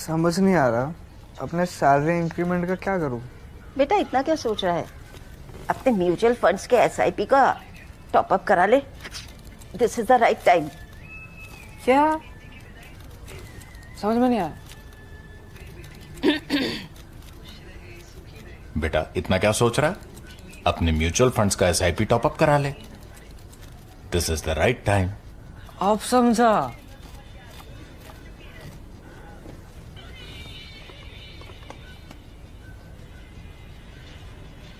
समझ नहीं आ रहा अपने सैलरी इंक्रीमेंट का क्या करूं। बेटा इतना क्या सोच रहा है? अपने म्यूचुअल फंड्स के एसआईपी का टॉप अप करा ले। This is the right time. क्या? समझ में नहीं आया। बेटा इतना क्या सोच रहा है? अपने म्यूचुअल फंड्स का एसआईपी टॉप अप करा ले। This is the right time. अब समझा।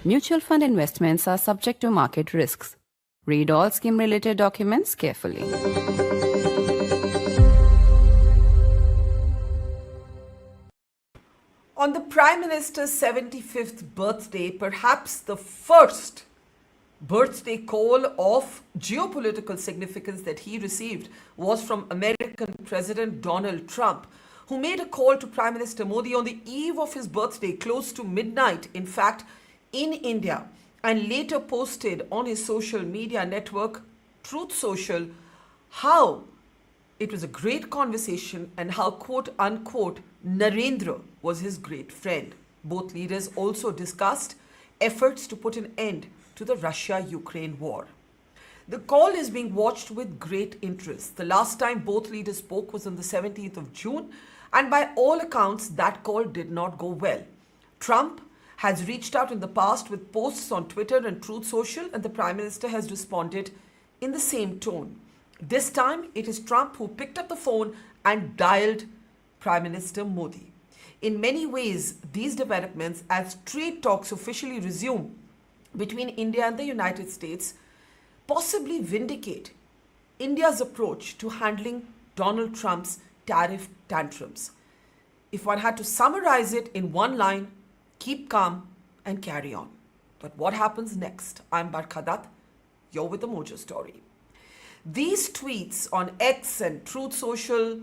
Mutual fund investments are subject to market risks. Read all scheme-related documents carefully. On the Prime Minister's 75th birthday, perhaps the first birthday call of geopolitical significance that he received was from American President Donald Trump, who made a call to Prime Minister Modi on the eve of his birthday, close to midnight, in fact, in India, and later posted on his social media network, Truth Social, how it was a great conversation and how, quote unquote, Narendra was his great friend. Both leaders also discussed efforts to put an end to the Russia-Ukraine war. The call is being watched with great interest. The last time both leaders spoke was on the 17th of June, and by all accounts, that call did not go well. Trump has reached out in the past with posts on Twitter and Truth Social, and the Prime Minister has responded in the same tone. This time, it is Trump who picked up the phone and dialed Prime Minister Modi. In many ways, these developments, as trade talks officially resume between India and the United States, possibly vindicate India's approach to handling Donald Trump's tariff tantrums. If one had to summarize it in one line, keep calm and carry on. But what happens next? I'm Barkha Dutt. You're with the Mojo Story. These tweets on X and Truth Social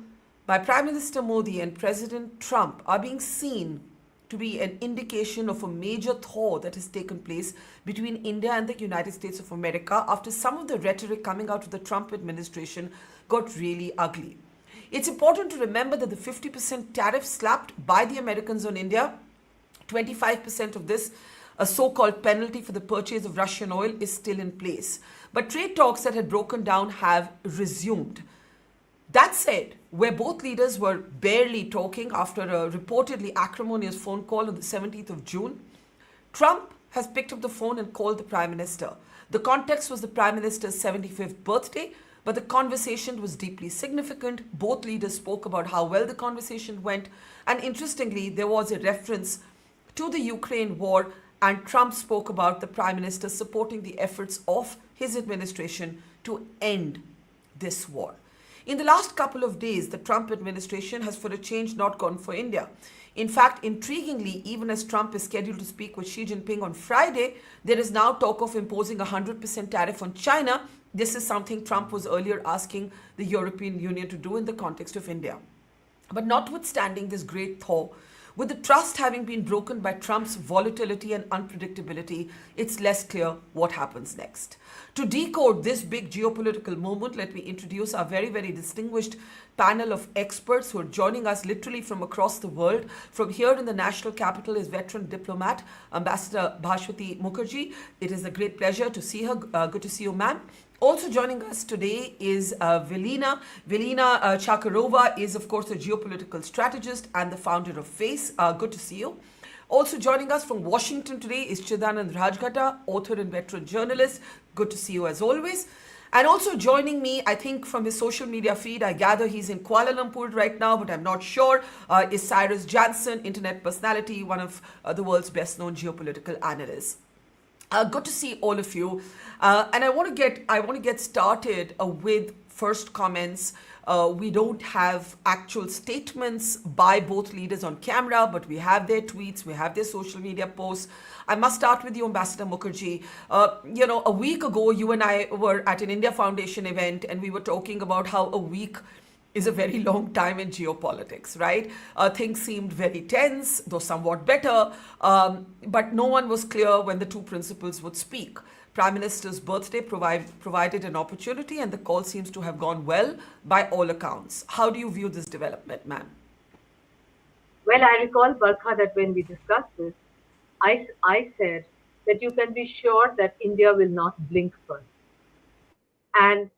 by Prime Minister Modi and President Trump are being seen to be an indication of a major thaw that has taken place between India and the United States of America after some of the rhetoric coming out of the Trump administration got really ugly. It's important to remember that the 50% tariff slapped by the Americans on India, 25% of this, a so-called penalty for the purchase of Russian oil, is still in place. But trade talks that had broken down have resumed. That said, where both leaders were barely talking after a reportedly acrimonious phone call on the 17th of June, Trump has picked up the phone and called the Prime Minister. The context was the Prime Minister's 75th birthday, but the conversation was deeply significant. Both leaders spoke about how well the conversation went, and interestingly, there was a reference to the Ukraine war, and Trump spoke about the Prime Minister supporting the efforts of his administration to end this war. In the last couple of days, the Trump administration has for a change not gone for India. In fact, intriguingly, even as Trump is scheduled to speak with Xi Jinping on Friday, there is now talk of imposing a 100% tariff on China. This is something Trump was earlier asking the European Union to do in the context of India. But notwithstanding this great thaw, with the trust having been broken by Trump's volatility and unpredictability, it's less clear what happens next. To decode this big geopolitical moment, let me introduce our very, very distinguished panel of experts who are joining us literally from across the world. From here in the national capital is veteran diplomat, Ambassador Bhaswati Mukherjee. It is a great pleasure to see her. Good to see you, ma'am. Also joining us today is Velina. Velina Chakarova is, of course, a geopolitical strategist and the founder of FACE. Good to see you. Also joining us from Washington today is Chidanand, Rajghatta, author and veteran journalist. Good to see you as always. And also joining me, I think from his social media feed, I gather he's in Kuala Lumpur right now, but I'm not sure, is Cyrus Jansen, internet personality, one of the world's best known geopolitical analysts. Good to see all of you, and I want to get started with first comments. We don't have actual statements by both leaders on camera, but we have their tweets, we have their social media posts. I must start with you, Ambassador Mukherjee. A week ago, you and I were at an India Foundation event, and we were talking about how a week is a very long time in geopolitics, right? Things seemed very tense, though somewhat better, but no one was clear when the two principals would speak. Prime Minister's birthday provided an opportunity, and the call seems to have gone well by all accounts. How do you view this development, ma'am? Well, I recall, Barkha, that when we discussed this, I said that you can be sure that India will not blink first. And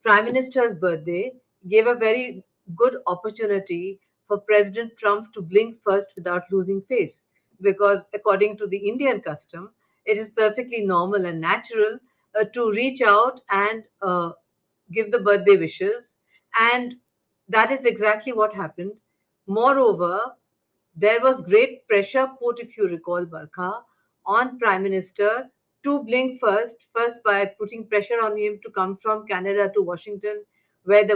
Prime Minister's birthday gave a very good opportunity for President Trump to blink first without losing face. Because according to the Indian custom, it is perfectly normal and natural to reach out and give the birthday wishes. And that is exactly what happened. Moreover, there was great pressure put, if you recall, Barkha, on Prime Minister to blink first by putting pressure on him to come from Canada to Washington, where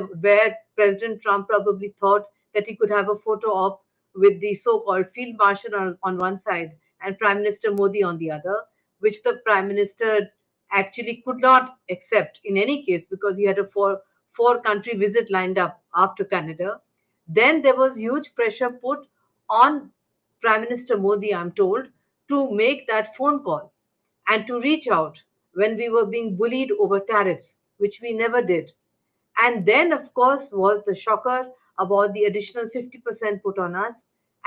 President Trump probably thought that he could have a photo op with the so-called field marshal on one side and Prime Minister Modi on the other, which the Prime Minister actually could not accept in any case because he had a four country visit lined up after Canada. Then there was huge pressure put on Prime Minister Modi, I'm told, to make that phone call and to reach out when we were being bullied over tariffs, which we never did. And then, of course, was the shocker about the additional 50% put on us,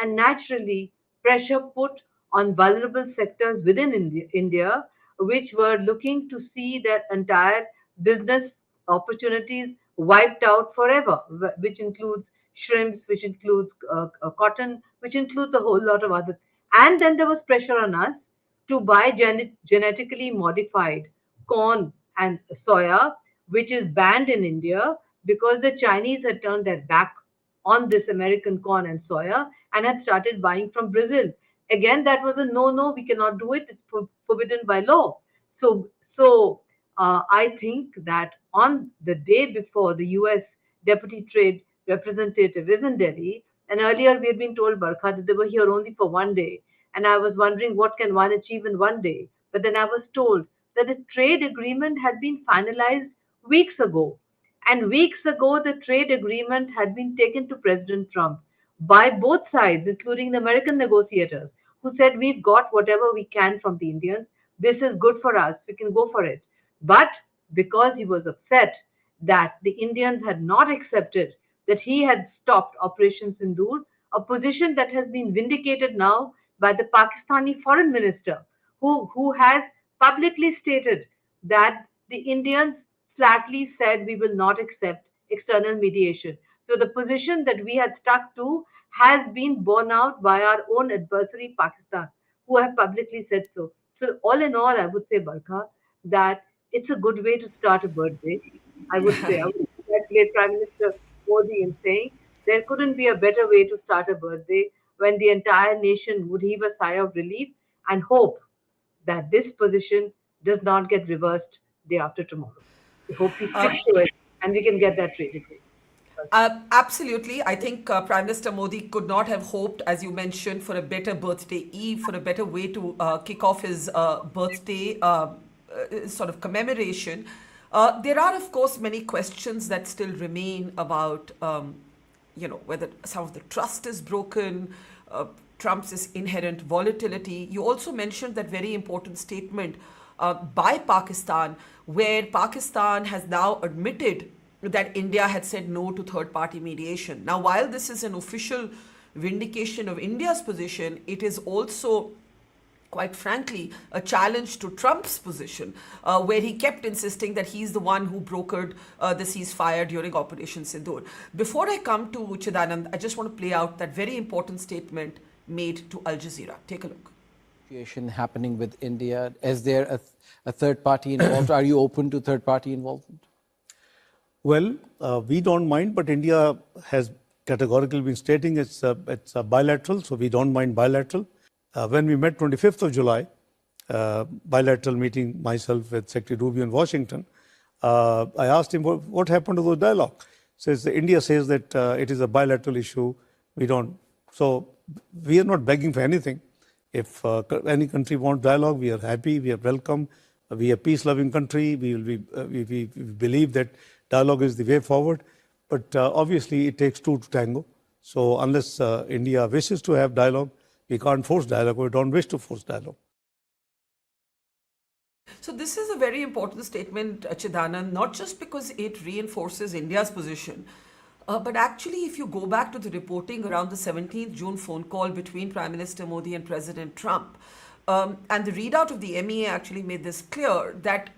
and naturally, pressure put on vulnerable sectors within India, which were looking to see their entire business opportunities wiped out forever, which includes shrimps, which includes cotton, which includes a whole lot of other. And then there was pressure on us to buy genetically modified corn and soya, which is banned in India because the Chinese had turned their back on this American corn and soya and had started buying from Brazil. Again, that was a no, we cannot do it. It's forbidden by law. So, I think that on the day before the U.S. Deputy Trade Representative is in Delhi, and earlier we had been told, Barkha, that they were here only for one day, and I was wondering what can one achieve in one day. But then I was told that a trade agreement had been finalized weeks ago. And weeks ago, the trade agreement had been taken to President Trump by both sides, including the American negotiators, who said, we've got whatever we can from the Indians. This is good for us. We can go for it. But because he was upset that the Indians had not accepted that he had stopped Operation Sindoor, a position that has been vindicated now by the Pakistani foreign minister, who has publicly stated that the Indians flatly said we will not accept external mediation. So the position that we had stuck to has been borne out by our own adversary, Pakistan, who have publicly said so. So all in all, I would say, Barkha, that it's a good way to start a birthday. I would congratulate Prime Minister Modi in saying there couldn't be a better way to start a birthday when the entire nation would heave a sigh of relief and hope that this position does not get reversed day after tomorrow. We hope we stick to it and we can get that trade agreement. Absolutely. I think Prime Minister Modi could not have hoped, as you mentioned, for a better birthday eve, for a better way to kick off his birthday sort of commemoration. There are, of course, many questions that still remain about, whether some of the trust is broken, Trump's inherent volatility. You also mentioned that very important statement by Pakistan, where Pakistan has now admitted that India had said no to third-party mediation. Now, while this is an official vindication of India's position, it is also, quite frankly, a challenge to Trump's position, where he kept insisting that he's the one who brokered the ceasefire during Operation Sindoor. Before I come to Chidanand, I just want to play out that very important statement made to Al Jazeera. Take a look. Situation happening with India. Is there a third party involved? Are you open to third party involvement? Well, we don't mind, but India has categorically been stating it's a bilateral, so we don't mind bilateral. When we met 25th of July, bilateral meeting, myself with Secretary Rubio in Washington, I asked him what happened to those dialogue. India says that it is a bilateral issue. We don't. So we are not begging for anything. If any country wants dialogue, we are happy, we are welcome. We are a peace-loving country. We believe that dialogue is the way forward. But obviously, it takes two to tango. So unless India wishes to have dialogue, we can't force dialogue. We don't wish to force dialogue. So this is a very important statement, Chidanand, not just because it reinforces India's position, But actually, if you go back to the reporting around the 17th June phone call between Prime Minister Modi and President Trump, and the readout of the MEA actually made this clear that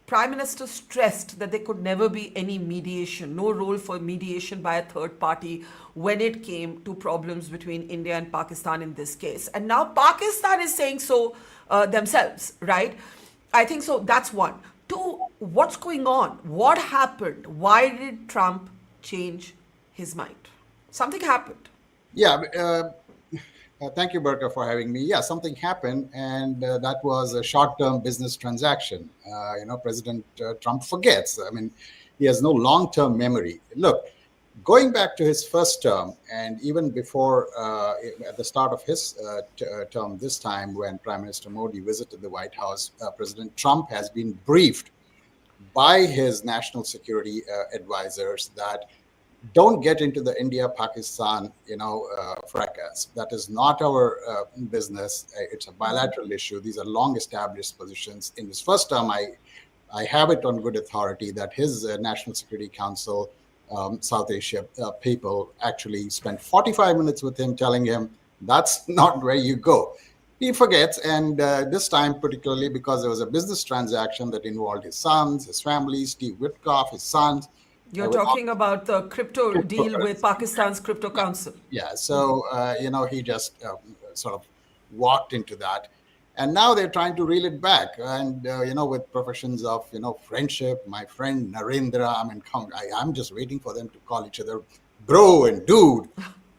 Prime Minister stressed that there could never be any mediation, no role for mediation by a third party when it came to problems between India and Pakistan in this case. And now Pakistan is saying so themselves, right? I think so. That's one. Two, what's going on? What happened? Why did Trump change his mind? Something happened. Yeah, thank you, Barkha, for having me. Yeah, something happened, and that was a short-term business transaction. President Trump forgets. I mean, he has no long-term memory. Look, going back to his first term, and even before, at the start of his term this time, when Prime Minister Modi visited the White House, President Trump has been briefed by his national security advisors that don't get into the India-Pakistan, fracas. That is not our business. It's a bilateral issue. These are long-established positions. In his first term, I have it on good authority that his National Security Council South Asia people actually spent 45 minutes with him, telling him that's not where you go. He forgets, and this time particularly because there was a business transaction that involved his sons, his family, Steve Witkoff, his sons. You're talking about the crypto deal with Pakistan's crypto council. Yeah, so, he just sort of walked into that. And now they're trying to reel it back. And, with professions of, friendship, my friend Narendra, I'm just waiting for them to call each other bro and dude.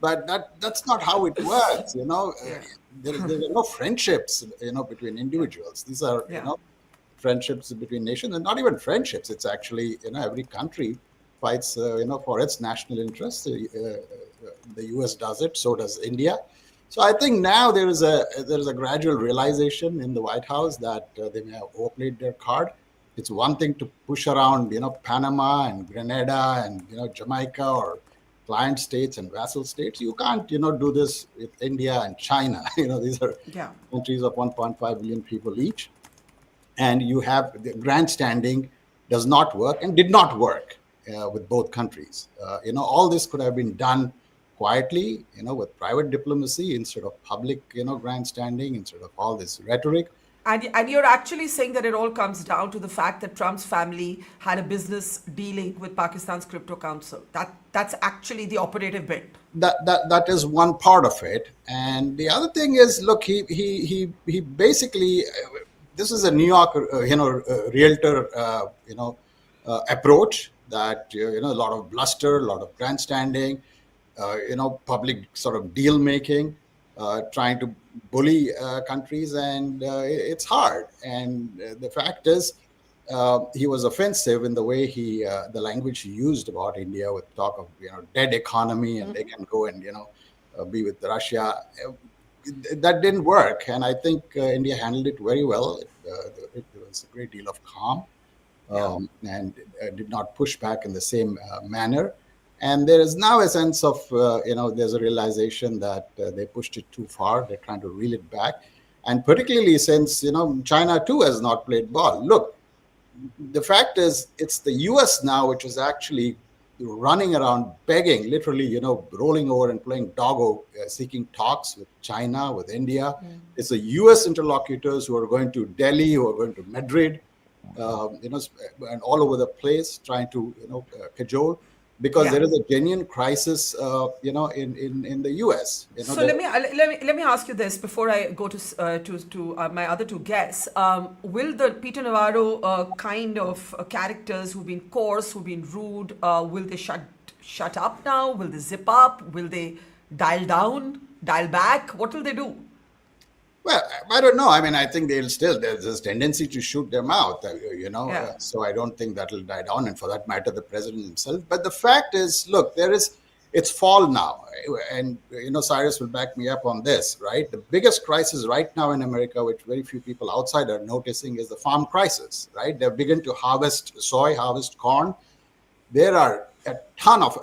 But that's not how it works, There are no friendships, between individuals. These are, friendships between nations, and not even friendships. It's actually, every country fights, for its national interests. The U.S. does it, so does India. So I think now there is a gradual realization in the White House that they may have overplayed their card. It's one thing to push around, Panama and Grenada and Jamaica or client states and vassal states. You can't, do this with India and China. These are countries of 1.5 billion people each, and you have the grandstanding does not work and did not work with both countries. All this could have been done quietly, with private diplomacy instead of public, grandstanding, instead of all this rhetoric. And you're actually saying that it all comes down to the fact that Trump's family had a business dealing with Pakistan's crypto council. That's actually the operative bit. That is one part of it. And the other thing is, look, he basically, this is a New York, realtor, approach that, a lot of bluster, a lot of grandstanding, public sort of deal making, trying to bully countries, and it's hard. And the fact is, he was offensive in the way the language he used about India, with talk of dead economy, and they can go and be with Russia. That didn't work, and I think India handled it very well. It was a great deal of calm, and did not push back in the same manner. And there is now a sense of, there's a realization that they pushed it too far. They're trying to reel it back. And particularly since, China too has not played ball. Look, the fact is, it's the US now which is actually running around begging, literally, rolling over and playing doggo, seeking talks with China, with India. It's the US interlocutors who are going to Delhi, who are going to Madrid, and all over the place, trying to, cajole. Because there is a genuine crisis, in the U.S. So let me ask you this before I go to my other two guests. Will the Peter Navarro kind of characters who've been coarse, who've been rude, will they shut up now? Will they zip up? Will they dial down, dial back? What will they do? Well, I don't know. I think there's this tendency to shoot their mouth, so I don't think that'll die down. And for that matter, the president himself. But the fact is, look, it's fall now. And, Cyrus will back me up on this, right? The biggest crisis right now in America, which very few people outside are noticing, is the farm crisis, right? They've begun to harvest soy, harvest corn. There are a ton of,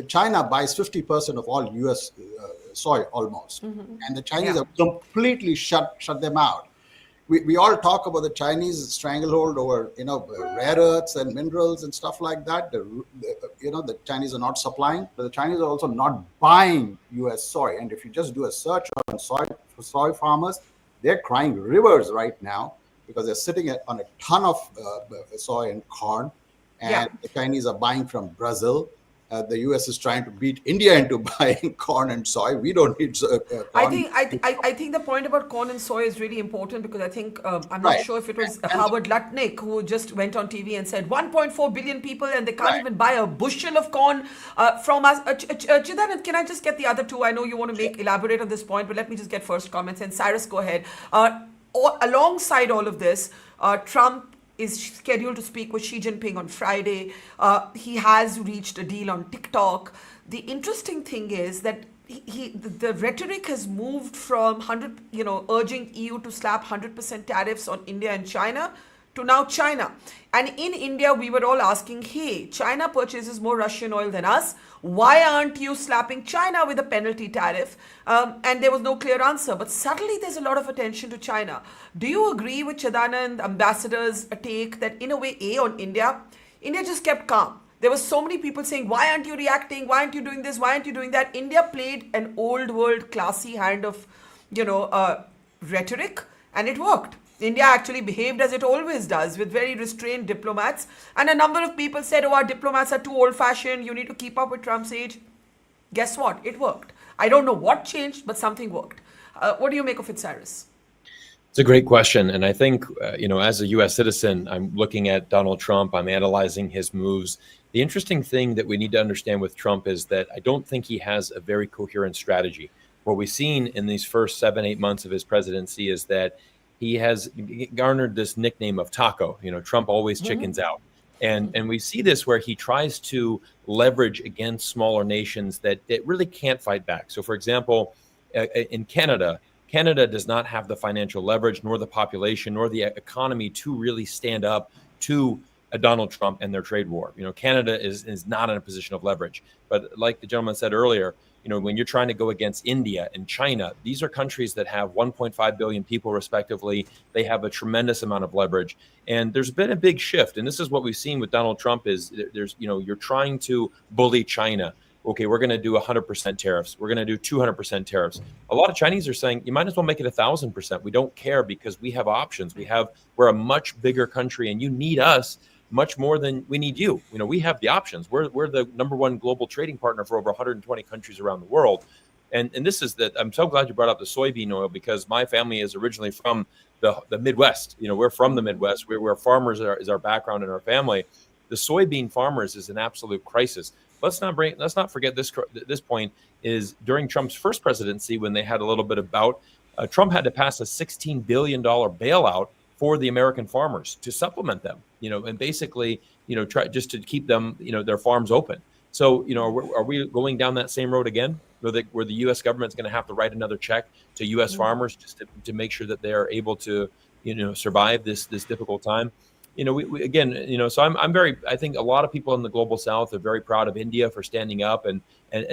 China buys 50% of all U.S. soy almost. And the Chinese have completely shut them out. we all talk about the Chinese stranglehold over, rare earths and minerals and stuff like that. The Chinese are not supplying, but the Chinese are also not buying U.S. soy. And if you just do a search on soy farmers, they're crying rivers right now because they're sitting on a ton of soy and corn, and the Chinese are buying from Brazil. The US is trying to beat India into buying corn and soy. We don't need corn. I think the point about corn and soy is really important because I think I'm not sure if it was Howard Lutnick who just went on TV and said 1.4 billion people and they can't even buy a bushel of corn from us. Chidanand, can I just get the other two? I know you want to elaborate on this point, but let me just get first comments. And Cyrus, go ahead. Alongside all of this, Trump is scheduled to speak with Xi Jinping on Friday. He has reached a deal on TikTok. The interesting thing is that the rhetoric has moved from urging EU to slap 100% tariffs on India and China to now China. And in India, we were all asking, hey, China purchases more Russian oil than us. Why aren't you slapping China with a penalty tariff? And there was no clear answer. But suddenly there's a lot of attention to China. Do you agree with Chidanand, ambassador's take that in a way, on India just kept calm? There were so many people saying, why aren't you reacting? Why aren't you doing this? Why aren't you doing that? India played an old world classy hand of, rhetoric, and it worked. India actually behaved as it always does, with very restrained diplomats. And a number of people said, our diplomats are too old-fashioned. You need to keep up with Trump's age. Guess what? It worked. I don't know what changed, but something worked. What do you make of it, Cyrus? It's a great question. And I think, as a U.S. citizen, I'm looking at Donald Trump. I'm analyzing his moves. The interesting thing that we need to understand with Trump is that I don't think he has a very coherent strategy. What we've seen in these first 7-8 months of his presidency is that he has garnered this nickname of Taco. Trump always chickens out. And we see this where he tries to leverage against smaller nations that really can't fight back. So, for example, in Canada does not have the financial leverage, nor the population, nor the economy to really stand up to Donald Trump and their trade war. Canada is not in a position of leverage. But like the gentleman said earlier, when you're trying to go against India and China, these are countries that have 1.5 billion people respectively. They have a tremendous amount of leverage. And there's been a big shift. And this is what we've seen with Donald Trump is you're trying to bully China. Okay, we're going to do 100% tariffs. We're going to do 200% tariffs. A lot of Chinese are saying, you might as well make it 1,000%. We don't care because we have options. We're a much bigger country and you need us much more than we need you. We have the options. We're the number one global trading partner for over 120 countries around the world. And this is that I'm so glad you brought up the soybean oil because my family is originally from the Midwest. We're from the Midwest. We're farmers is our background in our family. The soybean farmers is an absolute crisis. Let's not forget this point is during Trump's first presidency when they had a little bit of bout, Trump had to pass a $16 billion bailout for the American farmers to supplement them, and basically, try just to keep them, their farms open. So, are we going down that same road again, where the U.S. government's going to have to write another check to U.S. farmers just to make sure that they are able to, survive this difficult time? We again, so I think a lot of people in the global South are very proud of India for standing up and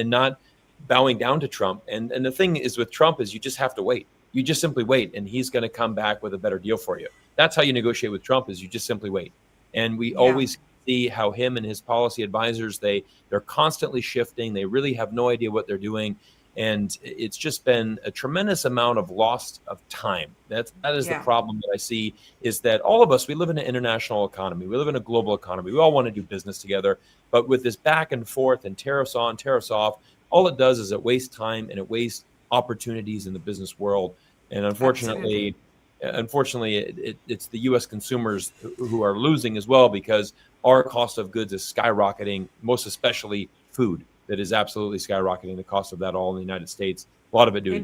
not bowing down to Trump. And the thing is with Trump is you just have to wait. You just simply wait, and he's going to come back with a better deal for you. That's how you negotiate with Trump is you just simply wait. And we always see how him and his policy advisors, they're constantly shifting. They really have no idea what they're doing. And it's just been a tremendous amount of loss of time. That is the problem that I see is that all of us, we live in an international economy. We live in a global economy. We all want to do business together. But with this back and forth and tariffs on, tariffs off, all it does is it wastes time and it wastes opportunities in the business world. And unfortunately, it's the U.S. consumers who are losing as well because our cost of goods is skyrocketing, most especially food. That is absolutely skyrocketing the cost of that all in the United States. A lot of it due to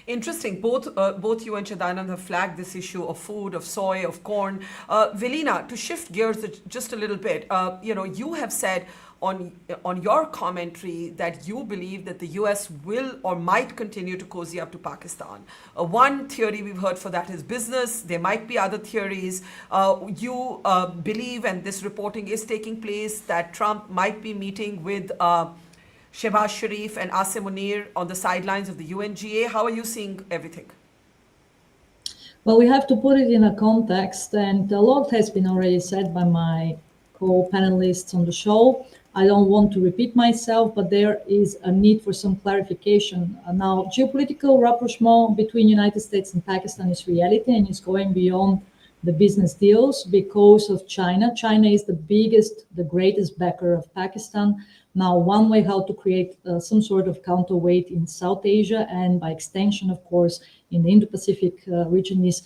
Interesting. Both you and Chidanand have flagged this issue of food, of soy, of corn. Velina, to shift gears just a little bit, you have said on your commentary that you believe that the US will or might continue to cozy up to Pakistan. One theory we've heard for that is business. There might be other theories. You believe, and this reporting is taking place, that Trump might be meeting with Shehbaz Sharif and Asim Munir on the sidelines of the UNGA. How are you seeing everything? Well, we have to put it in a context, and a lot has been already said by my co-panelists on the show. I don't want to repeat myself, but there is a need for some clarification. Now, geopolitical rapprochement between United States and Pakistan is reality and is going beyond the business deals because of China. China is the biggest, the greatest backer of Pakistan. Now, one way how to create some sort of counterweight in South Asia and by extension, of course, in the Indo-Pacific region is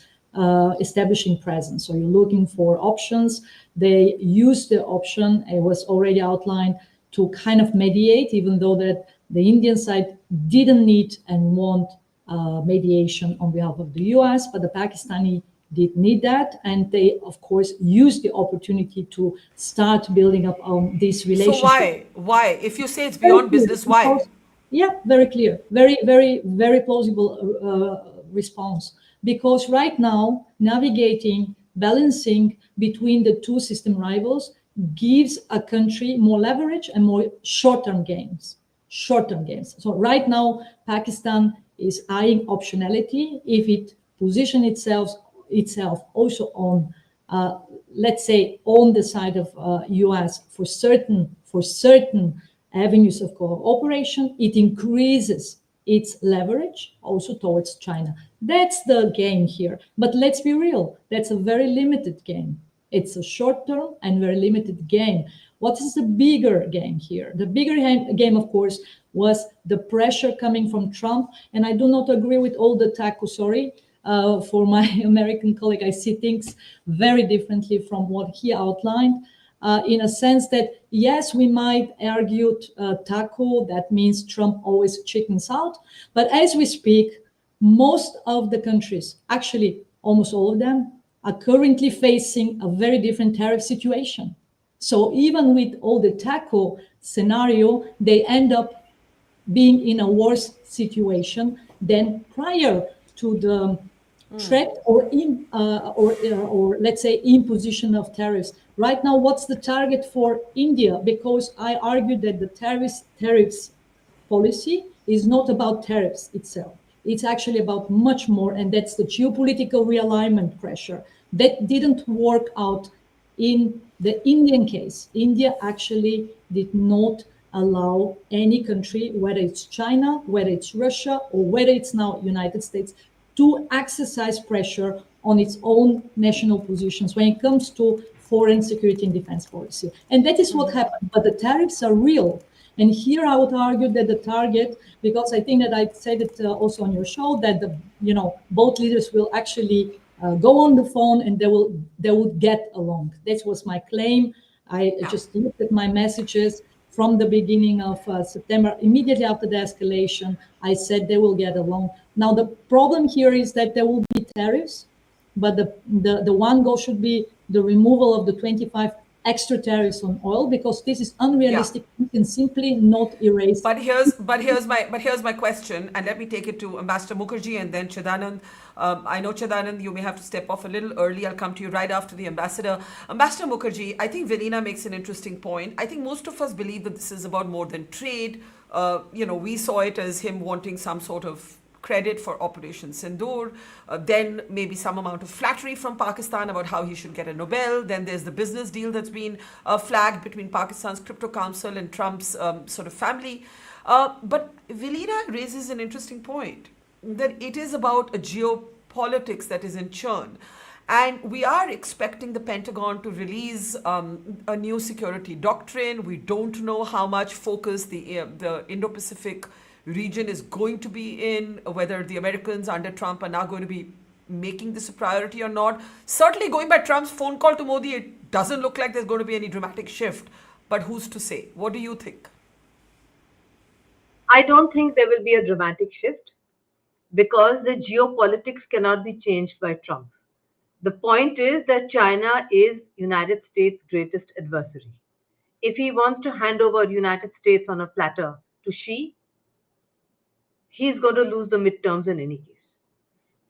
establishing presence. So you're looking for options. They use the option, it was already outlined, to kind of mediate, even though that the Indian side didn't need and want mediation on behalf of the US, but the Pakistani did need that, and they of course used the opportunity to start building up on this relationship. So why if you say it's beyond business, why? Yeah, very clear, very plausible response, because right now navigating, balancing between the two system rivals gives a country more leverage and more short-term gains. So right now Pakistan is eyeing optionality. If it position itself also on, let's say, on the side of US for certain avenues of cooperation, it increases its leverage also towards China. That's the game here. But let's be real, that's a very limited game. It's a short-term and very limited game. What is the bigger game here? The bigger game, of course, was the pressure coming from Trump. And I do not agree with all the tackle, for my American colleague, I see things very differently from what he outlined, in a sense that, yes, we might argue tackle, that means Trump always chickens out. But as we speak, most of the countries, actually almost all of them, are currently facing a very different tariff situation. So even with all the tackle scenario, they end up being in a worse situation than prior to the threat or let's say imposition of tariffs. Right now, what's the target for India? Because I argue that the tariffs policy is not about tariffs itself. It's actually about much more, and that's the geopolitical realignment pressure. That didn't work out in the Indian case. India actually did not allow any country, whether it's China, whether it's Russia, or whether it's now United States, to exercise pressure on its own national positions when it comes to foreign security and defense policy. And that is what happened. But the tariffs are real. And here I would argue that the target, because I think that I said it also on your show, that both leaders will actually go on the phone and they will get along. That was my claim. I just looked at my messages from the beginning of September, immediately after the escalation. I said they will get along. Now the problem here is that there will be tariffs, but the one goal should be the removal of the 25 extra tariffs on oil, because this is unrealistic. You can simply not erase. But here's my question, and let me take it to Ambassador Mukherjee and then Chidanand. I know, Chidanand, you may have to step off a little early. I'll come to you right after the ambassador. Ambassador Mukherjee, I think Velina makes an interesting point. I think most of us believe that this is about more than trade. We saw it as him wanting some sort of credit for Operation Sindoor, then maybe some amount of flattery from Pakistan about how he should get a Nobel. Then there's the business deal that's been flagged between Pakistan's Crypto Council and Trump's sort of family. But Velina raises an interesting point, that it is about a geopolitics that is in churn. And we are expecting the Pentagon to release a new security doctrine. We don't know how much focus the Indo-Pacific region is going to be in, whether the Americans under Trump are now going to be making this a priority or not. Certainly, going by Trump's phone call to Modi, it doesn't look like there's going to be any dramatic shift. But who's to say? What do you think? I don't think there will be a dramatic shift, because the geopolitics cannot be changed by Trump. The point is that China is United States' greatest adversary. If he wants to hand over United States on a platter to Xi, he's going to lose the midterms in any case.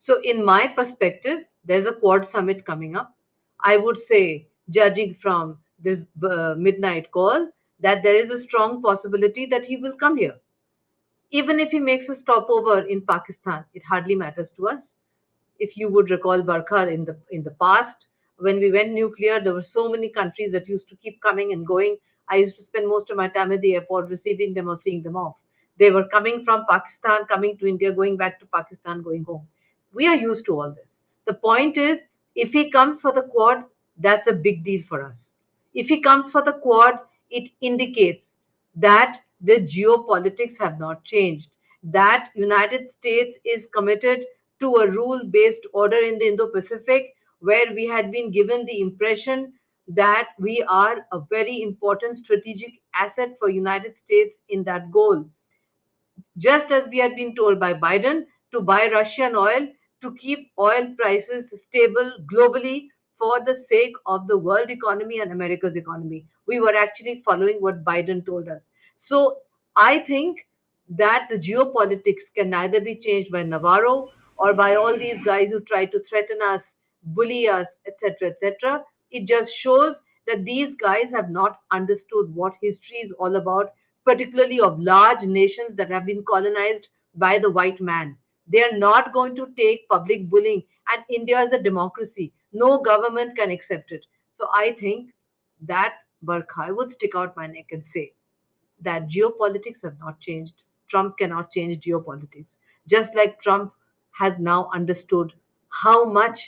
So in my perspective, there's a Quad summit coming up. I would say, judging from this midnight call, that there is a strong possibility that he will come here. Even if he makes a stopover in Pakistan, it hardly matters to us. If you would recall, Barkha, in the past, when we went nuclear, there were so many countries that used to keep coming and going. I used to spend most of my time at the airport receiving them or seeing them off. They were coming from Pakistan, coming to India, going back to Pakistan, going home. We are used to all this. The point is, if he comes for the Quad, that's a big deal for us. If he comes for the Quad, it indicates that the geopolitics have not changed, that United States is committed to a rule-based order in the Indo-Pacific, where we had been given the impression that we are a very important strategic asset for United States in that goal, just as we had been told by Biden to buy Russian oil to keep oil prices stable globally for the sake of the world economy and America's economy. We were actually following what Biden told us. So I think that the geopolitics can neither be changed by Navarro or by all these guys who try to threaten us, bully us, etc., etc. It just shows that these guys have not understood what history is all about, particularly of large nations that have been colonized by the white man. They are not going to take public bullying, and India is a democracy. No government can accept it. So I think that, Barkha, I would stick out my neck and say that geopolitics have not changed. Trump cannot change geopolitics. Just like Trump has now understood how much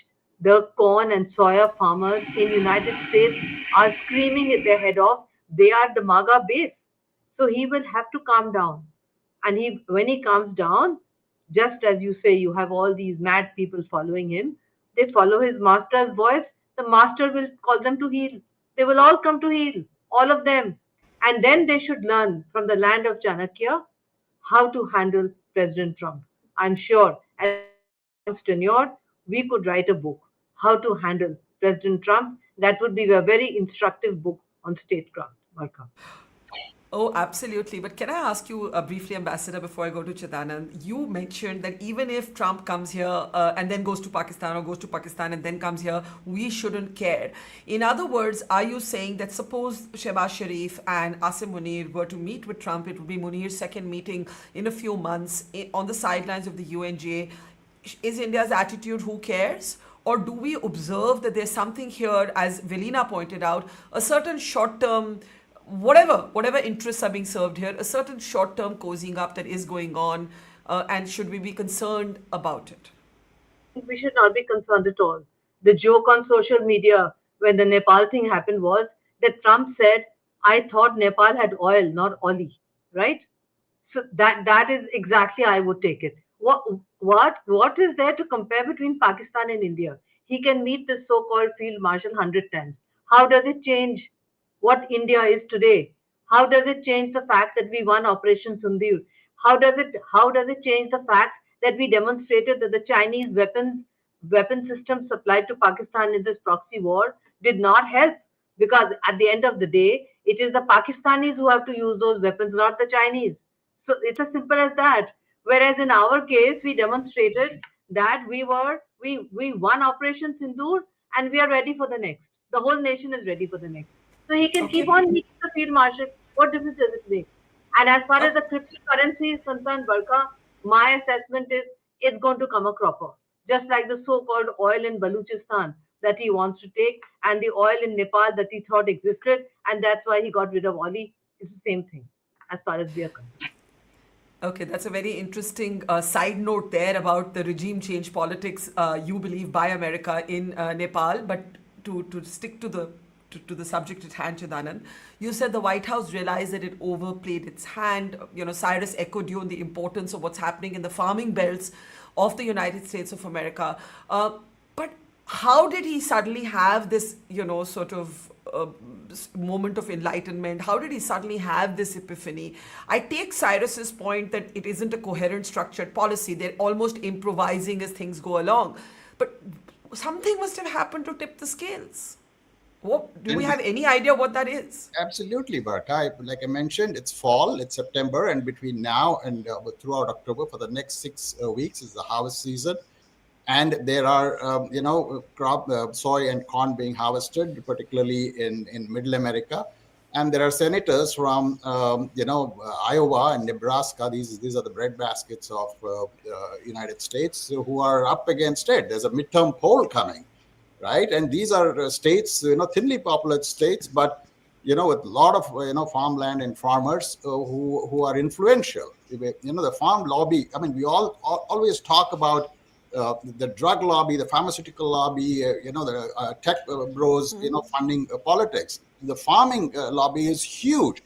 the corn and soya farmers in United States are screaming their head off. They are the MAGA base. So he will have to calm down. And when he calms down, just as you say, you have all these mad people following him. They follow his master's voice. The master will call them to heel. They will all come to heel, all of them. And then they should learn from the land of Chanakya how to handle President Trump. I'm sure as Trump's tenure, we could write a book, How to Handle President Trump. That would be a very instructive book on statecraft, Barkha. Oh, absolutely. But can I ask you briefly, Ambassador, before I go to Chidanand? You mentioned that even if Trump comes here and then goes to Pakistan, or goes to Pakistan and then comes here, we shouldn't care. In other words, are you saying that suppose Shehbaz Sharif and Asim Munir were to meet with Trump, it would be Munir's second meeting in a few months on the sidelines of the UNGA? Is India's attitude, who cares? Or do we observe that there's something here, as Velina pointed out, a certain short-term whatever interests are being served here, a certain short-term cozying up that is going on, and should we be concerned about it? We should not be concerned at all. The joke on social media when the Nepal thing happened was that Trump said, I thought Nepal had oil, not Oli, right? So that is exactly how I would take it. What is there to compare between Pakistan and India? He can meet the so-called Field Marshal 100 times. How does it change what India is today? How does it change the fact that we won Operation Sindoor? How does it change the fact that we demonstrated that the Chinese weapon system supplied to Pakistan in this proxy war did not help? Because at the end of the day, it is the Pakistanis who have to use those weapons, not the Chinese. So it's as simple as that. Whereas in our case, we demonstrated that we won Operation Sindoor and we are ready for the next. The whole nation is ready for the next. So he can keep on meeting the field marshal. What difference does it make? And as far as the cryptocurrency is concerned, Barkha, my assessment is it's going to come a cropper. Just like the so-called oil in Baluchistan that he wants to take, and the oil in Nepal that he thought existed, and that's why he got rid of Oli. It's the same thing, as far as we are concerned. Okay, that's a very interesting side note there about the regime change politics, you believe, by America in Nepal. But to stick to the subject at hand, Chidanand, you said the White House realized that it overplayed its hand. Cyrus echoed you on the importance of what's happening in the farming belts of the United States of America. But how did he suddenly have this, sort of moment of enlightenment? How did he suddenly have this epiphany? I take Cyrus's point that it isn't a coherent, structured policy. They're almost improvising as things go along. But something must have happened to tip the scales. Do we have any idea what that is? Absolutely, Barkha. Like I mentioned, it's fall, it's September, and between now and throughout October, for the next 6 weeks is the harvest season. And there are, crop soy and corn being harvested, particularly in Middle America. And there are senators from, Iowa and Nebraska. These are the breadbaskets of United States who are up against it. There's a midterm poll coming, right? And these are states, thinly populated states, but with a lot of farmland and farmers who are influential. The farm lobby. I mean, we always talk about the drug lobby, the pharmaceutical lobby, the tech bros, funding politics. The farming lobby is huge.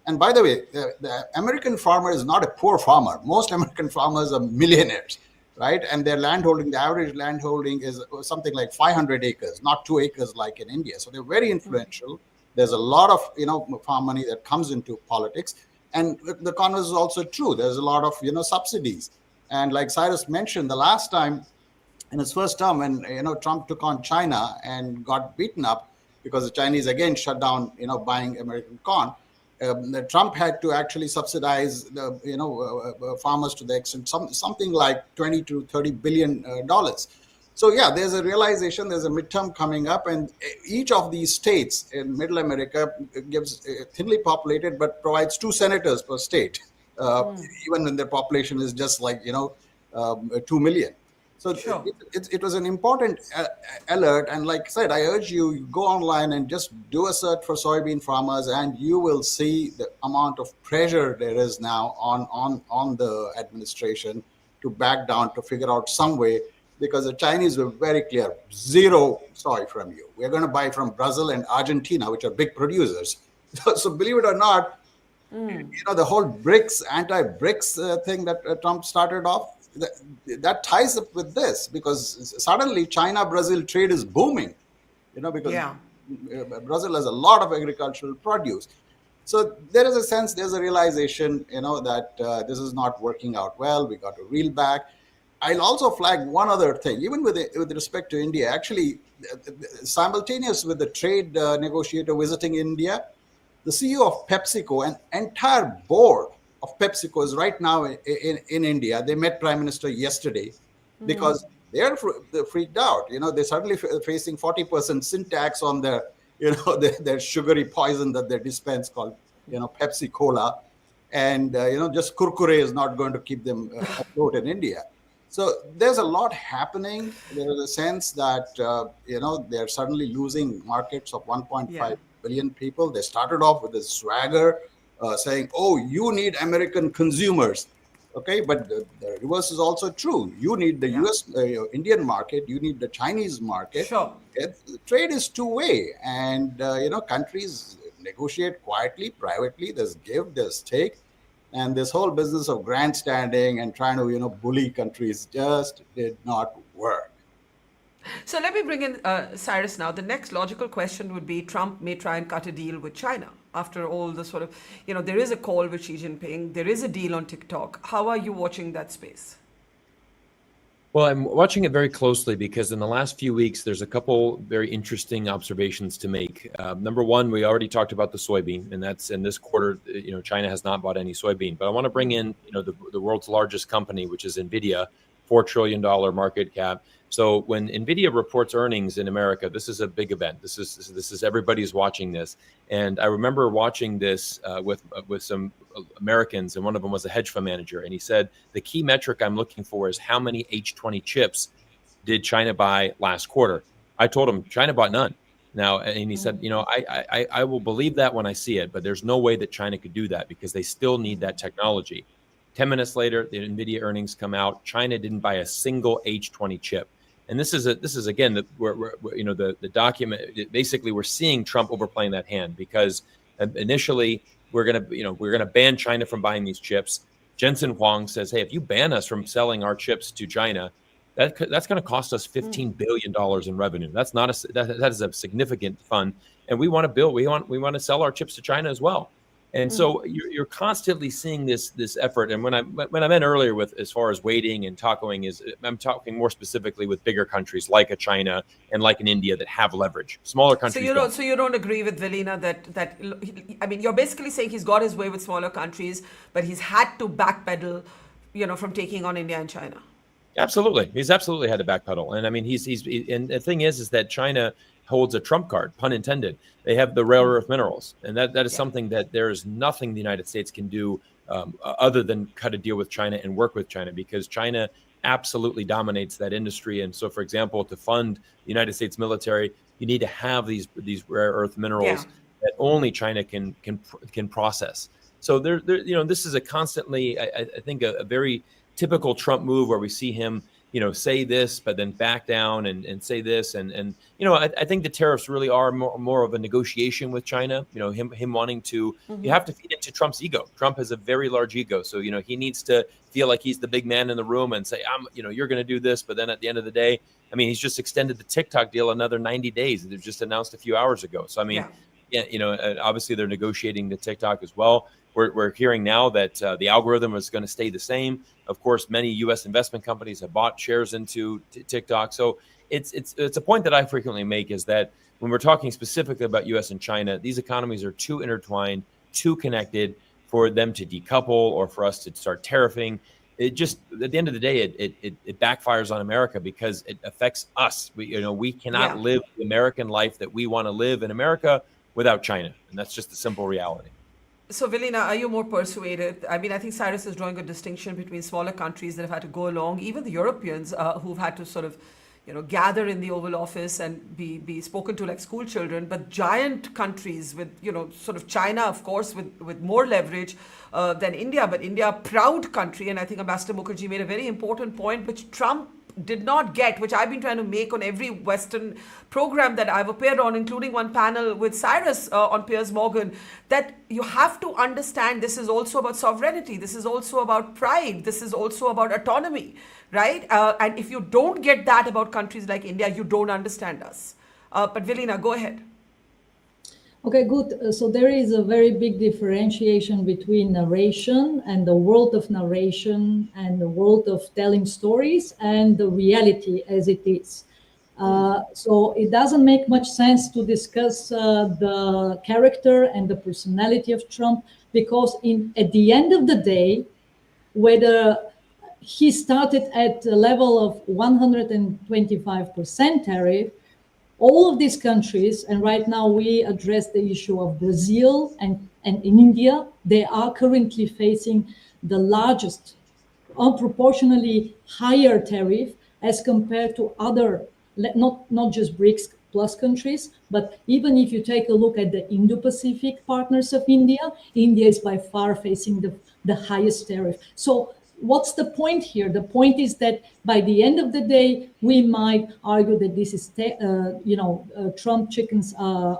And by the way, the American farmer is not a poor farmer. Most American farmers are millionaires, right? And their landholding, the average landholding is something like 500 acres, not 2 acres like in India. So they're very influential. There's a lot of, farm money that comes into politics. And the converse is also true. There's a lot of, subsidies. And like Cyrus mentioned, the last time in his first term when, Trump took on China and got beaten up because the Chinese again shut down, buying American corn, Trump had to actually subsidize the, farmers to the extent something like $20 to $30 billion. So yeah, there's a realization, there's a midterm coming up, and each of these states in Middle America gives thinly populated, but provides 2 senators per state, even when their population is just like 2 million. So Sure. it was an important alert, and like I said, I urge you go online and just do a search for soybean farmers, and you will see the amount of pressure there is now on the administration to back down, to figure out some way, because the Chinese were very clear: zero soy from you. We're going to buy from Brazil and Argentina, which are big producers. So believe it or not, the whole BRICS, anti-BRICS thing that Trump started off, that ties up with this, because suddenly China-Brazil trade is booming, because Brazil has a lot of agricultural produce. So there is a sense, there's a realization, that this is not working out well. We got to reel back. I'll also flag one other thing, even with respect to India. Actually, simultaneous with the trade negotiator visiting India, the CEO of PepsiCo, an entire board of PepsiCo is right now in India. They met Prime Minister yesterday because they're freaked out. They're suddenly facing 40% sin tax on their, their sugary poison that they dispense called, Pepsi Cola. And, just Kurkure is not going to keep them afloat in India. So there's a lot happening. There is a sense that, they're suddenly losing markets of 1.5 billion people. They started off with this swagger, saying, oh, you need American consumers. Okay, but the reverse is also true. You need the US, Indian market. You need the Chinese market. Sure. Trade is two-way. And, countries negotiate quietly, privately. There's give, there's take. And this whole business of grandstanding and trying to, bully countries just did not work. So let me bring in Cyrus now. The next logical question would be Trump may try and cut a deal with China. After all the sort of, there is a call with Xi Jinping. There is a deal on TikTok. How are you watching that space? Well, I'm watching it very closely because in the last few weeks, there's a couple very interesting observations to make. Number one, we already talked about the soybean, and that's in this quarter, China has not bought any soybean. But I want to bring in, the world's largest company, which is NVIDIA, $4 trillion market cap. So when NVIDIA reports earnings in America, this is a big event. This is everybody's watching this. And I remember watching this with some Americans, and one of them was a hedge fund manager. And he said, the key metric I'm looking for is how many H20 chips did China buy last quarter? I told him China bought none. Now, and he said, I will believe that when I see it, but there's no way that China could do that because they still need that technology. 10 minutes later, the NVIDIA earnings come out. China didn't buy a single H20 chip. And this is again, the document, basically we're seeing Trump overplaying that hand because initially we're going to ban China from buying these chips. Jensen Huang says, hey, if you ban us from selling our chips to China, that's going to cost us $15 billion in revenue. That's not that is a significant fund. And we want to build, we want to sell our chips to China as well. And so you're constantly seeing this effort. And when I meant earlier with as far as waiting and talking is I'm talking more specifically with bigger countries like a China and like an India that have leverage. Smaller countries. So you don't agree with Velina that I mean, you're basically saying he's got his way with smaller countries, but he's had to backpedal, from taking on India and China. Absolutely, he's absolutely had to backpedal. And I mean, he's and the thing is that China holds a trump card, pun intended. They have the rare earth minerals, and that is something that there is nothing the United States can do other than cut a deal with China and work with China, because China absolutely dominates that industry. And so, for example, to fund the United States military, you need to have these rare earth minerals that only China can process. So this is a constantly, I think, a very typical Trump move where we see him, say this, but then back down and say this. And I think the tariffs really are more of a negotiation with China, him wanting to, you have to feed into Trump's ego. Trump has a very large ego. So, he needs to feel like he's the big man in the room and say, you're going to do this. But then at the end of the day, he's just extended the TikTok deal another 90 days. It was just announced a few hours ago. So, obviously they're negotiating the TikTok as well. We're hearing now that the algorithm is going to stay the same. Of course, many U.S. investment companies have bought shares into TikTok. So it's a point that I frequently make, is that when we're talking specifically about U.S. and China, these economies are too intertwined, too connected for them to decouple or for us to start tariffing. It just, at the end of the day, it backfires on America because it affects us. We cannot live the American life that we want to live in America without China, and that's just the simple reality. So, Vilina, are you more persuaded? I think Cyrus is drawing a distinction between smaller countries that have had to go along, even the Europeans who've had to sort of, gather in the Oval Office and be spoken to like school children, but giant countries with, sort of China, of course, with more leverage than India, but India, a proud country. And I think Ambassador Mukherjee made a very important point, which Trump did not get, which I've been trying to make on every Western program that I've appeared on, including one panel with Cyrus on Piers Morgan, that you have to understand this is also about sovereignty. This is also about pride. This is also about autonomy, right? And if you don't get that about countries like India, you don't understand us. But Vilina, go ahead. Okay, good. So there is a very big differentiation between narration and the world of narration and the world of telling stories and the reality as it is. So it doesn't make much sense to discuss the character and the personality of Trump, because at the end of the day, whether he started at a level of 125% tariff, all of these countries, and right now we address the issue of Brazil and in India, they are currently facing the largest, unproportionally higher tariff as compared to other, not just BRICS plus countries, but even if you take a look at the Indo-Pacific partners of India, India is by far facing the highest tariff. So what's the point here? The point is that by the end of the day, we might argue that this is, Trump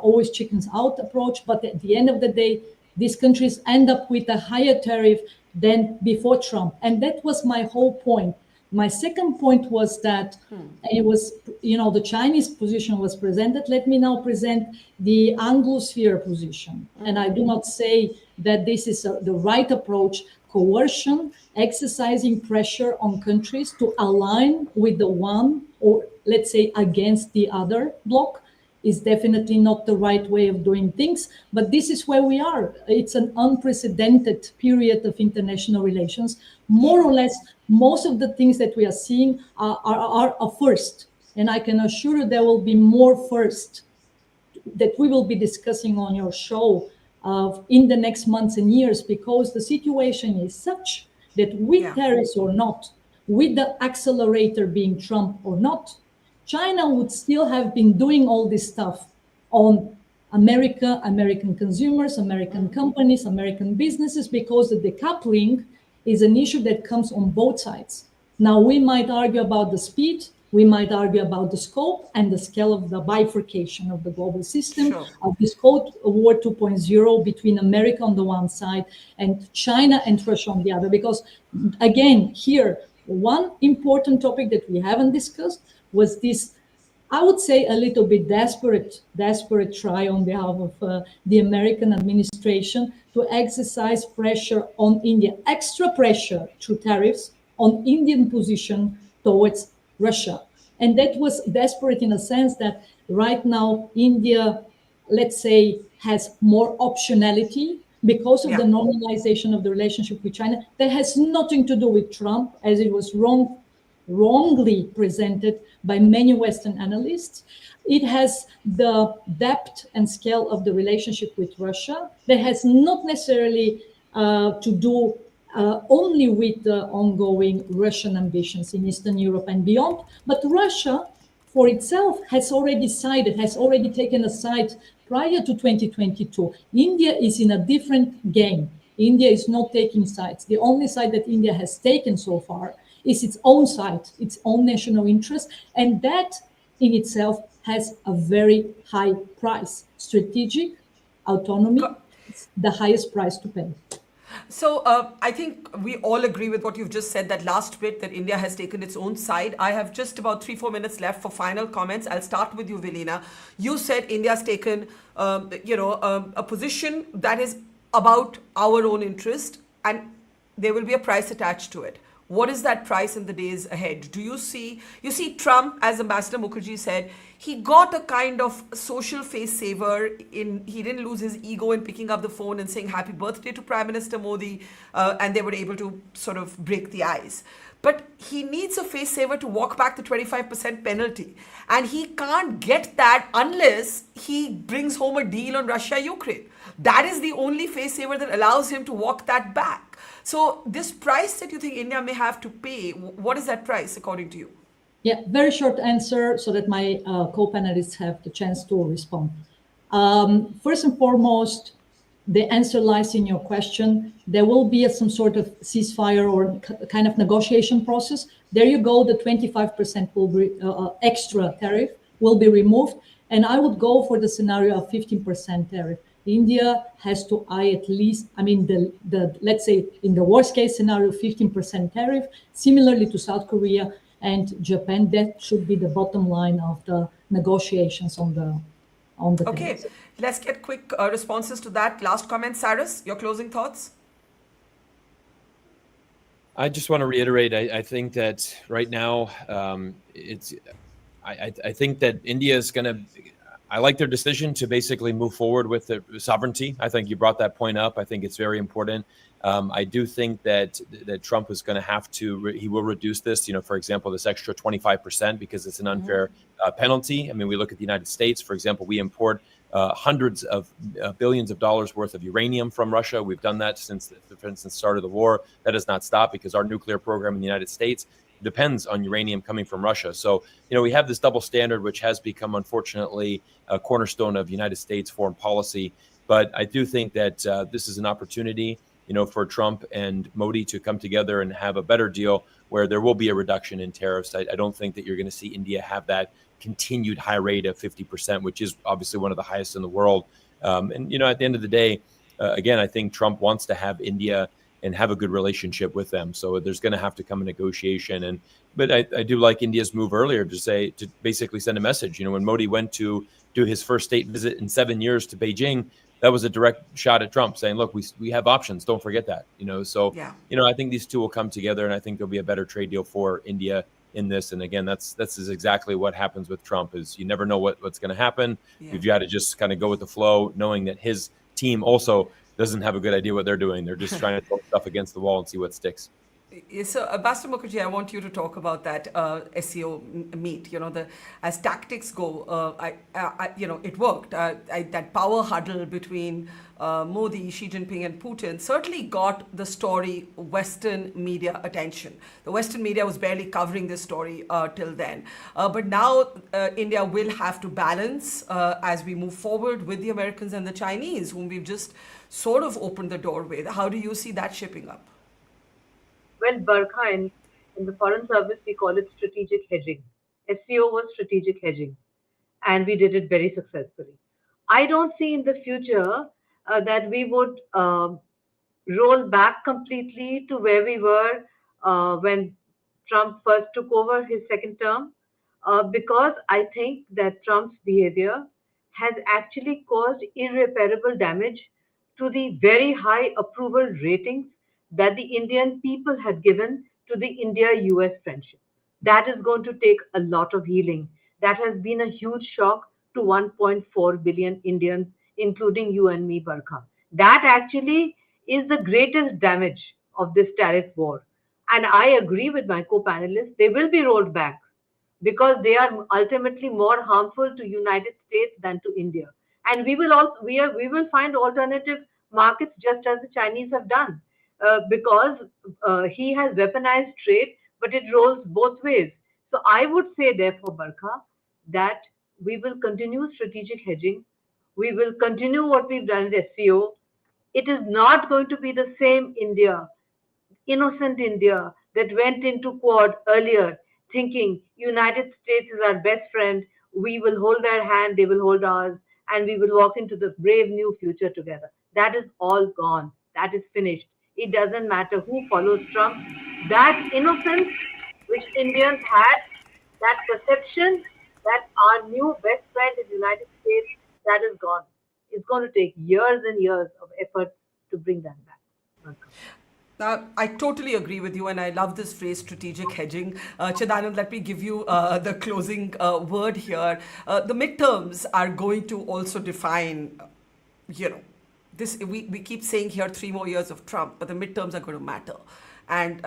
always chickens out approach. But at the end of the day, these countries end up with a higher tariff than before Trump. And that was my whole point. My second point was that it was, the Chinese position was presented. Let me now present the Anglosphere position. And I do not say that this is the right approach. Coercion, exercising pressure on countries to align with the one, or let's say against the other bloc, is definitely not the right way of doing things. But this is where we are. It's an unprecedented period of international relations. More or less, most of the things that we are seeing are a first. And I can assure you there will be more first that we will be discussing on your show in the next months and years, because the situation is such that with tariffs or not, with the accelerator being Trump or not, China would still have been doing all this stuff on America, American consumers, American companies, American businesses, because the decoupling is an issue that comes on both sides. Now, we might argue about the speed, we might argue about the scope and the scale of the bifurcation of the global system, of this Cold War 2.0 between America on the one side and China and Russia on the other. Because, again, here, one important topic that we haven't discussed was this, I would say, a little bit desperate try on behalf of the American administration to exercise pressure on India, extra pressure through tariffs on Indian position towards Russia. And that was desperate in a sense that right now India, let's say, has more optionality because of the normalization of the relationship with China. That has nothing to do with Trump, as it was wrong wrongly presented by many Western analysts. It has the depth and scale of the relationship with Russia that has not necessarily to do only with the ongoing Russian ambitions in Eastern Europe and beyond, but Russia for itself has already sided, has already taken a side prior to 2022. India is in a different game. India is not taking sides. The only side that India has taken so far is its own side, its own national interest, and that in itself has a very high price. Strategic autonomy is the highest price to pay. So I think we all agree with what you've just said, that last bit, that India has taken its own side. I have just about 3-4 minutes left for final comments. I'll start with you, Velina. You said India's taken, a position that is about our own interest, and there will be a price attached to it. What is that price in the days ahead? Do you see Trump, as Ambassador Mukherjee said, he got a kind of social face saver he didn't lose his ego in picking up the phone and saying happy birthday to Prime Minister Modi, and they were able to sort of break the ice. But he needs a face saver to walk back the 25% penalty. And he can't get that unless he brings home a deal on Russia-Ukraine. That is the only face saver that allows him to walk that back. So this price that you think India may have to pay, what is that price according to you? Yeah, very short answer so that my co-panelists have the chance to respond. First and foremost, the answer lies in your question. There will be some sort of ceasefire or kind of negotiation process. There you go, the 25% will be, extra tariff will be removed. And I would go for the scenario of 15% tariff. India has to eye at least, let's say in the worst case scenario, 15% tariff, similarly to South Korea and Japan. That should be the bottom line of the negotiations on the Okay, tariffs. Let's get quick responses to that. Last comment, Cyrus, your closing thoughts? I just want to reiterate, I think that right now, I think that India is going to, I like their decision to basically move forward with the sovereignty. I think you brought that point up. I think it's very important. I do think that Trump is going to have to, he will reduce this, for example, this extra 25% because it's an unfair penalty. I mean, we look at the United States, for example, we import hundreds of billions of dollars worth of uranium from Russia. We've done that since the start of the war. That has not stopped because our nuclear program in the United States depends on uranium coming from Russia. So, we have this double standard, which has become, unfortunately, a cornerstone of United States foreign policy. But I do think that this is an opportunity, for Trump and Modi to come together and have a better deal where there will be a reduction in tariffs. I don't think that you're going to see India have that continued high rate of 50%, which is obviously one of the highest in the world. And, at the end of the day, again, I think Trump wants to have India and have a good relationship with them. So there's going to have to come a negotiation. But I do like India's move earlier to basically send a message. When Modi went to do his first state visit in 7 years to Beijing, that was a direct shot at Trump saying, look, we have options. Don't forget that. So, yeah. I think these two will come together, and I think there'll be a better trade deal for India in this. And again, that's exactly what happens with Trump is you never know what's going to happen. Yeah. You've got to just kind of go with the flow, knowing that his team also doesn't have a good idea what they're doing. They're just trying to throw stuff against the wall and see what sticks. So, Ambassador Mukherjee, I want you to talk about that SEO meet. As tactics go, it worked. That power huddle between Modi, Xi Jinping, and Putin certainly got the story Western media attention. The Western media was barely covering this story till then. But now India will have to balance as we move forward with the Americans and the Chinese, whom we've just sort of opened the door with. How do you see that shaping up? Well, Barkha, in the Foreign Service, we call it strategic hedging. SEO was strategic hedging, and we did it very successfully. I don't see in the future that we would roll back completely to where we were when Trump first took over his second term, because I think that Trump's behavior has actually caused irreparable damage to the very high approval ratings that the Indian people had given to the India-US friendship. That is going to take a lot of healing. That has been a huge shock to 1.4 billion Indians, including you and me, Barkha. That actually is the greatest damage of this tariff war. And I agree with my co-panelists, they will be rolled back because they are ultimately more harmful to United States than to India. And we will find alternative markets just as the Chinese have done, because he has weaponized trade, but it rolls both ways. So I would say, therefore, Barkha, that we will continue strategic hedging. We will continue what we've done at SCO. It is not going to be the same India, innocent India that went into Quad earlier thinking United States is our best friend, we will hold their hand, they will hold ours, and we will walk into the brave new future together. That is all gone. That is finished. It doesn't matter who follows Trump. That innocence which Indians had, that perception that our new best friend is United States, that is gone. It's going to take years and years of effort to bring that back. I totally agree with you, and I love this phrase, strategic hedging. Chidanand, let me give you the closing word here. The midterms are going to also define, this. We keep saying here 3 more years of Trump, but the midterms are going to matter. And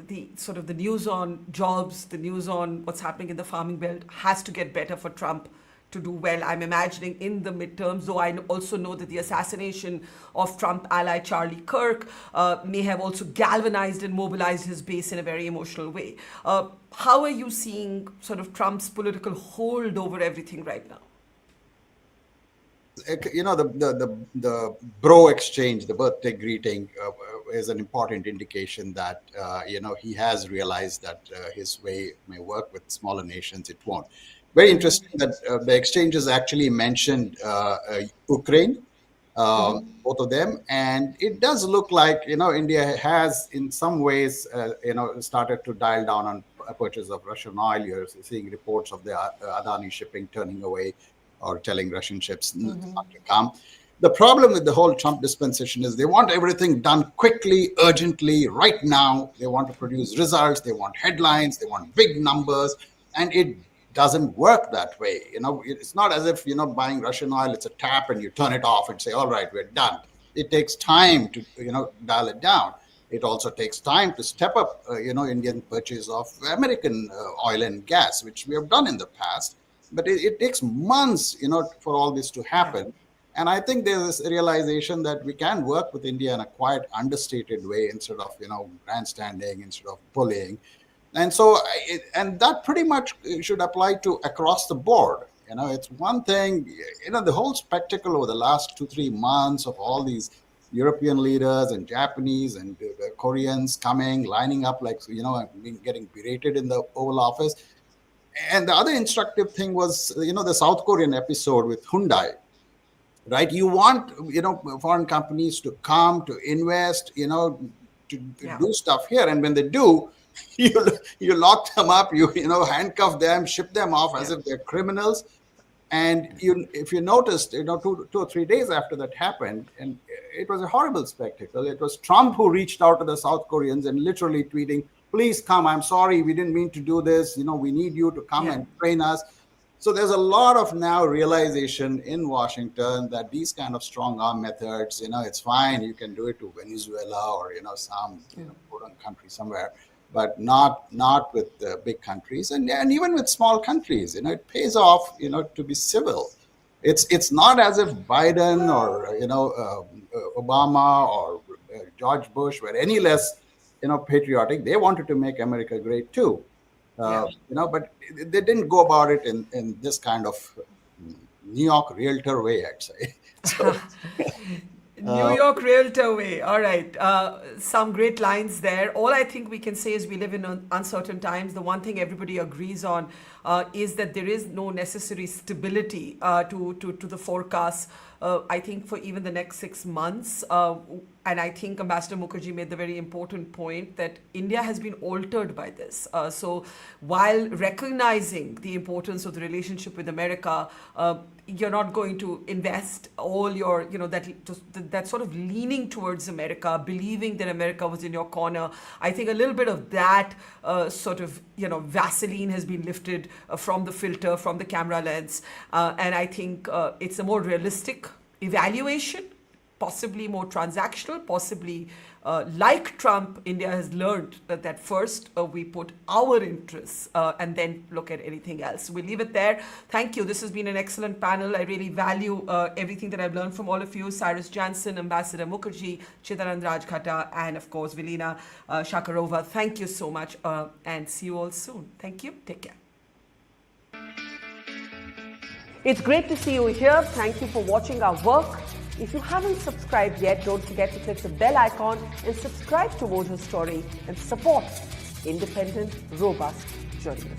the sort of the news on jobs, the news on what's happening in the farming belt has to get better for Trump to do well. I'm imagining in the midterms, though I also know that the assassination of Trump ally Charlie Kirk may have also galvanized and mobilized his base in a very emotional way. How are you seeing sort of Trump's political hold over everything right now? The bro exchange, the birthday greeting, is an important indication that he has realized that his way may work with smaller nations. It won't. Very interesting that the exchanges actually mentioned Ukraine, both of them, and it does look like India has in some ways started to dial down on a purchase of Russian oil. You're seeing reports of the Adani shipping turning away or telling Russian ships not to come. The problem with the whole Trump dispensation is they want everything done quickly, urgently, right now. They want to produce results. They want headlines. They want big numbers, and it doesn't work that way. It's not as if buying Russian oil, it's a tap and you turn it off and say, all right, we're done. It takes time to dial it down. It also takes time to step up Indian purchase of American oil and gas, which we have done in the past, but it takes months for all this to happen. And I think there's this realization that we can work with India in a quiet, understated way instead of grandstanding, instead of bullying. And so, and that pretty much should apply to across the board. It's one thing, the whole spectacle over the last 2-3 months of all these European leaders and Japanese and Koreans coming, lining up like, getting berated in the Oval Office. And the other instructive thing was, the South Korean episode with Hyundai, right? You want, foreign companies to come, to invest, to do stuff here. And when they do, you lock them up, you handcuff them, ship them off as if they're criminals. And if you noticed, 2 or 3 days after that happened, and it was a horrible spectacle. It was Trump who reached out to the South Koreans and literally tweeting, please come, I'm sorry, we didn't mean to do this. We need you to come and train us. So there's a lot of now realization in Washington that these kind of strong arm methods, it's fine. You can do it to Venezuela or, some foreign country somewhere, but not with big countries and even with small countries. It pays off, to be civil. It's not as if Biden or, Obama or George Bush were any less, patriotic. They wanted to make America great too. But they didn't go about it in this kind of New York realtor way, I'd say. So, New York realtor way. All right. Some great lines there. All I think we can say is we live in uncertain times. The one thing everybody agrees on is that there is no necessary stability to the forecast. I think for even the next 6 months. And I think Ambassador Mukherjee made the very important point that India has been altered by this. So while recognizing the importance of the relationship with America, you're not going to invest all your, that sort of leaning towards America, believing that America was in your corner. I think a little bit of that sort of, Vaseline has been lifted from the filter, from the camera lens. And I think it's a more realistic evaluation, possibly more transactional, possibly like Trump, India has learned that first we put our interests and then look at anything else. We'll leave it there. Thank you. This has been an excellent panel. I really value everything that I've learned from all of you. Cyrus Jansen, Ambassador Mukherjee, Chidanand Rajghatta, and of course, Vilina Shakarova. Thank you so much and see you all soon. Thank you. Take care. It's great to see you here. Thank you for watching our work. If you haven't subscribed yet, don't forget to click the bell icon and subscribe to Mojo's Story and support independent, robust journalism.